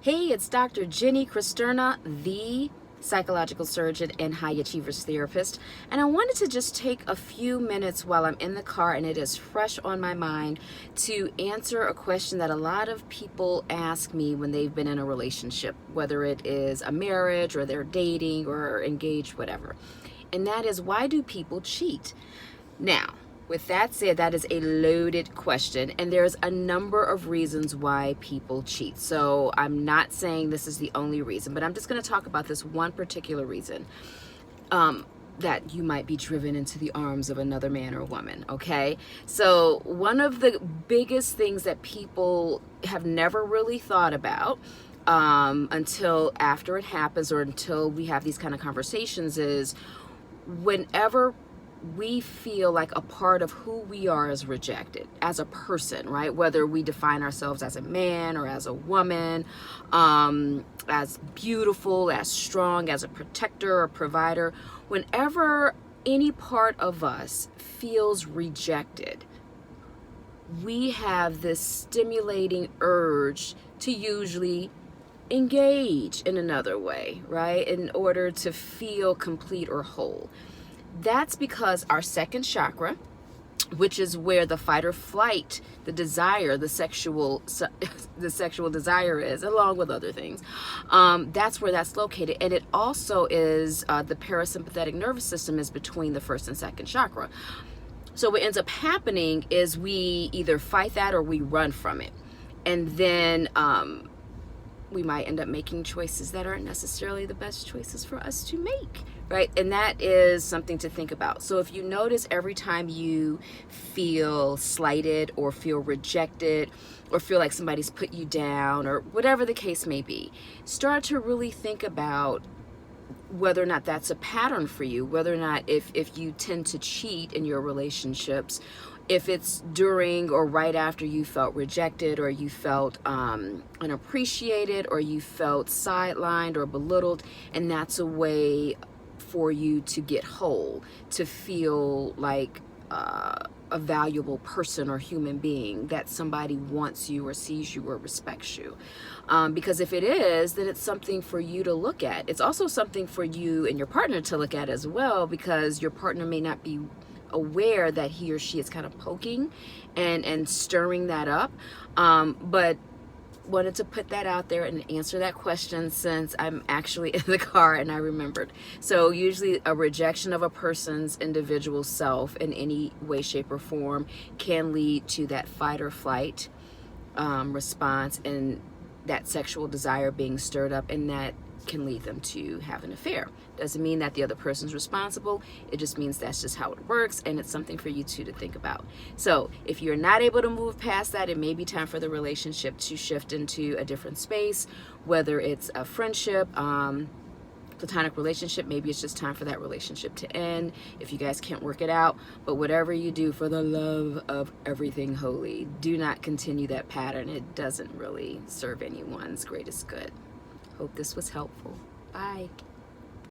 Hey, it's Dr. Jinnie Cristerna, the psychological surgeon and high achievers therapist. And I wanted to just take a few minutes while I'm in the car and it is fresh on my mind to answer a question that a lot of people ask me when they've been in a relationship, whether it is a marriage or they're dating or engaged, whatever. And that is, why do people cheat? Now, with that said, that is a loaded question, and there's a number of reasons why people cheat. So I'm not saying this is the only reason, but I'm just going to talk about this one particular reason, that you might be driven into the arms of another man or woman, okay? So one of the biggest things that people have never really thought about until after it happens or until we have these kind of conversations is whenever we feel like a part of who we are is rejected as a person, right? Whether we define ourselves as a man or as a woman, as beautiful, as strong, as a protector or provider, whenever any part of us feels rejected, we have this stimulating urge to usually engage in another way, right? In order to feel complete or whole. That's because our second chakra, which is where the fight or flight, the desire, the sexual desire is, along with other things, that's where that's located. And it also is the parasympathetic nervous system is between the first and second chakra. So what ends up happening is we either fight that or we run from it. And then we might end up making choices that aren't necessarily the best choices for us to make, right? And that is something to think about. So if you notice every time you feel slighted or feel rejected or feel like somebody's put you down or whatever the case may be, start to really think about whether or not that's a pattern for you, whether or not if you tend to cheat in your relationships, if it's during or right after you felt rejected or you felt unappreciated or you felt sidelined or belittled, and that's a way for you to get whole, to feel like a valuable person or human being, that somebody wants you or sees you or respects you. Because if it is, then it's something for you to look at. It's also something for you and your partner to look at as well, because your partner may not be aware that he or she is kind of poking and stirring that up, but wanted to put that out there and answer that question since I'm actually in the car and I remembered. So usually a rejection of a person's individual self in any way, shape, or form can lead to that fight or flight response and that sexual desire being stirred up, and that can lead them to have an affair. Doesn't mean that the other person's responsible. It just means that's just how it works, and it's something for you two to think about. So if you're not able to move past that, it may be time for the relationship to shift into a different space, whether it's a friendship, platonic relationship. Maybe it's just time for that relationship to end if you guys can't work it out. But whatever you do, for the love of everything holy, do not continue that pattern. It doesn't really serve anyone's greatest good. Hope this was helpful. Bye.